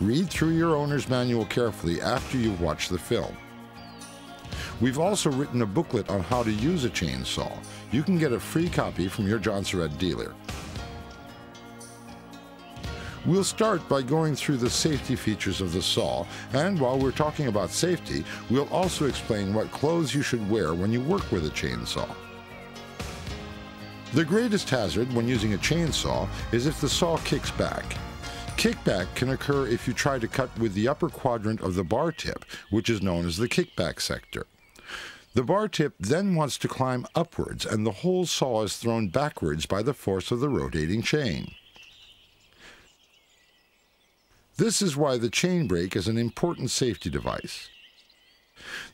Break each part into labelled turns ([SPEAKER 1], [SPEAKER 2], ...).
[SPEAKER 1] read through your owner's manual carefully after you've watched the film. We've also written a booklet on how to use a chainsaw. You can get a free copy from your Jonsered dealer. We'll start by going through the safety features of the saw, and while we're talking about safety, we'll also explain what clothes you should wear when you work with a chainsaw. The greatest hazard when using a chainsaw is if the saw kicks back. Kickback can occur if you try to cut with the upper quadrant of the bar tip, which is known as the kickback sector. The bar tip then wants to climb upwards, and the whole saw is thrown backwards by the force of the rotating chain. This is why the chain brake is an important safety device.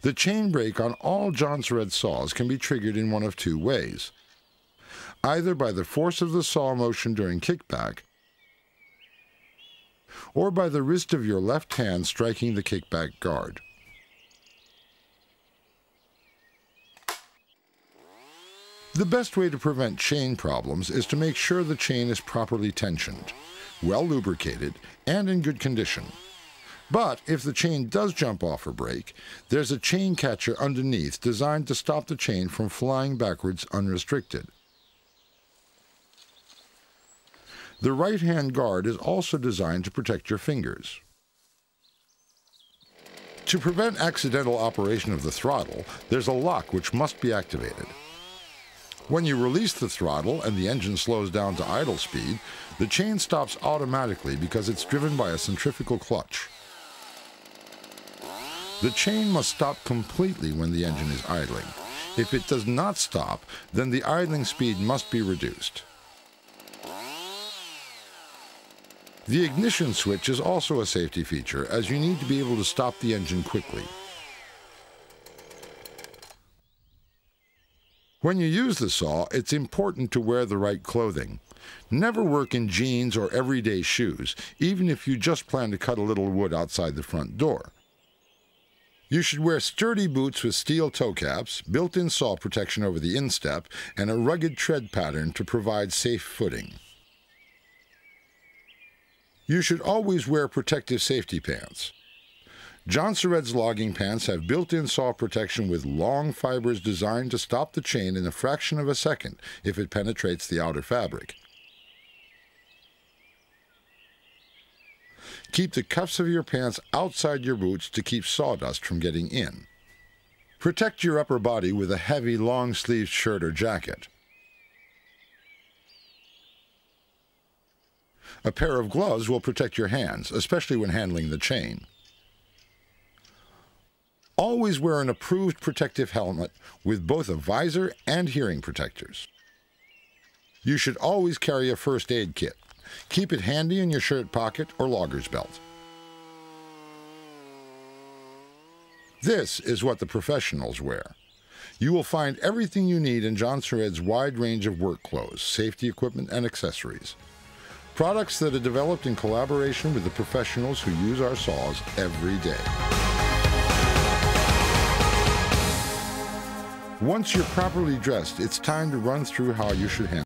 [SPEAKER 1] The chain brake on all Jonsered saws can be triggered in one of two ways: either by the force of the saw motion during kickback, or by the wrist of your left hand striking the kickback guard. The best way to prevent chain problems is to make sure the chain is properly tensioned, well lubricated, and in good condition. But if the chain does jump off or break, there's a chain catcher underneath designed to stop the chain from flying backwards unrestricted. The right-hand guard is also designed to protect your fingers. To prevent accidental operation of the throttle, there's a lock which must be activated. When you release the throttle and the engine slows down to idle speed, the chain stops automatically because it's driven by a centrifugal clutch. The chain must stop completely when the engine is idling. If it does not stop, then the idling speed must be reduced. The ignition switch is also a safety feature, as you need to be able to stop the engine quickly. When you use the saw, it's important to wear the right clothing. Never work in jeans or everyday shoes, even if you just plan to cut a little wood outside the front door. You should wear sturdy boots with steel toe caps, built-in saw protection over the instep, and a rugged tread pattern to provide safe footing. You should always wear protective safety pants. Jonsered's logging pants have built-in saw protection with long fibers designed to stop the chain in a fraction of a second if it penetrates the outer fabric. Keep the cuffs of your pants outside your boots to keep sawdust from getting in. Protect your upper body with a heavy long-sleeved shirt or jacket. A pair of gloves will protect your hands, especially when handling the chain. Always wear an approved protective helmet with both a visor and hearing protectors. You should always carry a first aid kit. Keep it handy in your shirt pocket or logger's belt. This is what the professionals wear. You will find everything you need in Jonsered's wide range of work clothes, safety equipment, and accessories. Products that are developed in collaboration with the professionals who use our saws every day. Once you're properly dressed, it's time to run through how you should handle